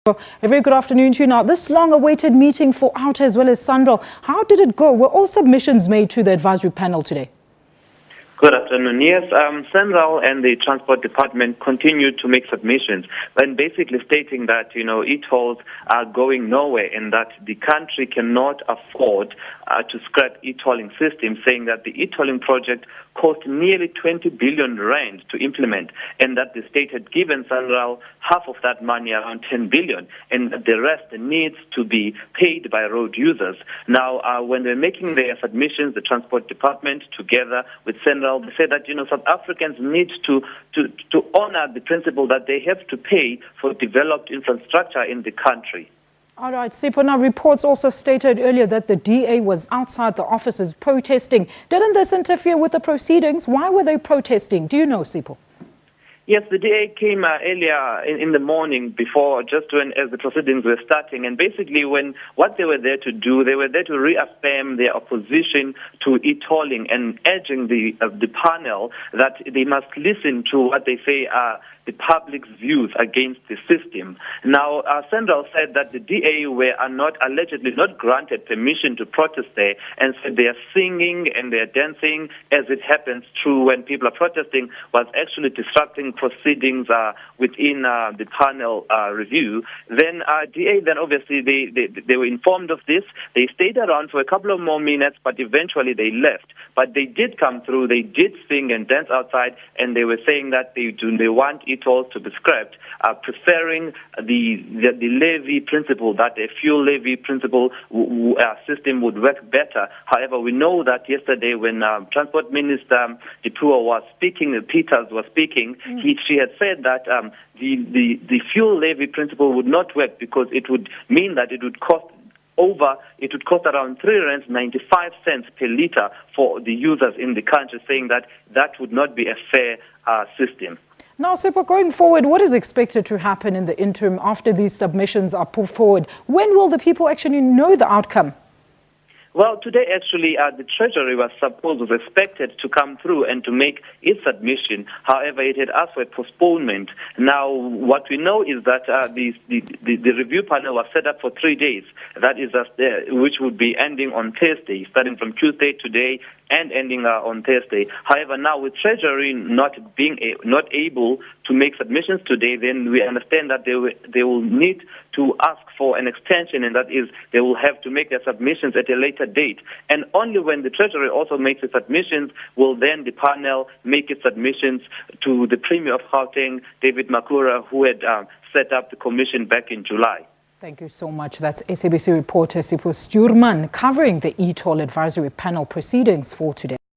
A very good afternoon to you. Now, this long-awaited meeting for OUTA as well as SANRAL, how did it go? Were all submissions made to the advisory panel today? Good afternoon. Yes, SANRAL and the Transport Department continued to make submissions, and basically stating that, e-tolls are going nowhere and that the country cannot afford to scrap e-tolling system, saying that the e-tolling project cost nearly 20 billion rand to implement, and that the state had given SANRAL half of that money, around 10 billion, and the rest needs to be paid by road users. Now, when they're making their submissions, the Transport Department, together with SANRAL, they said that, South Africans need to honor the principle that they have to pay for developed infrastructure in the country. All right, Sipho. Now, reports also stated earlier that the DA was outside the offices protesting. Didn't this interfere with the proceedings? Why were they protesting? Do you know, Sipho? Yes, the DA came earlier in the morning before, as the proceedings were starting, and basically what they were there to do, they were there to reaffirm their opposition to e-tolling and urging the panel that they must listen to what they say are the public's views against the system. Now, SANRAL said that the DA were allegedly not granted permission to protest there, and said they are singing and they are dancing as it happens true when people are protesting was actually disrupting proceedings within the panel review. Then DA, then obviously they were informed of this. They stayed around for a couple of more minutes, but eventually they left. But they did come through, they did sing and dance outside, and they were saying that they want e-tolls to be scrapped, preferring the levy principle, that a fuel levy principle system would work better. However, we know that yesterday when Transport Minister Dipuo was speaking, Peter was speaking, she had said that the fuel levy principle would not work because it would mean that it would cost around 3.95 rand per litre for the users in the country, saying that that would not be a fair system. Now, Sipho, going forward, what is expected to happen in the interim after these submissions are put forward? When will the people actually know the outcome? Well, today actually the Treasury was expected to come through and to make its submission. However, it had asked for a postponement. Now, what we know is that the review panel was set up for 3 days. That is, which would be ending on Thursday, starting from Tuesday today and ending on Thursday. However, now with Treasury not able to make submissions today, then we understand that they will need to ask for an extension, and that is they will have to make their submissions at a later date. And only when the Treasury also makes its submissions will then the panel make its submissions to the Premier of Gauteng, David Makura, who had set up the commission back in July. Thank you so much. That's SABC reporter Sipho Stuurman covering the e-toll advisory panel proceedings for today.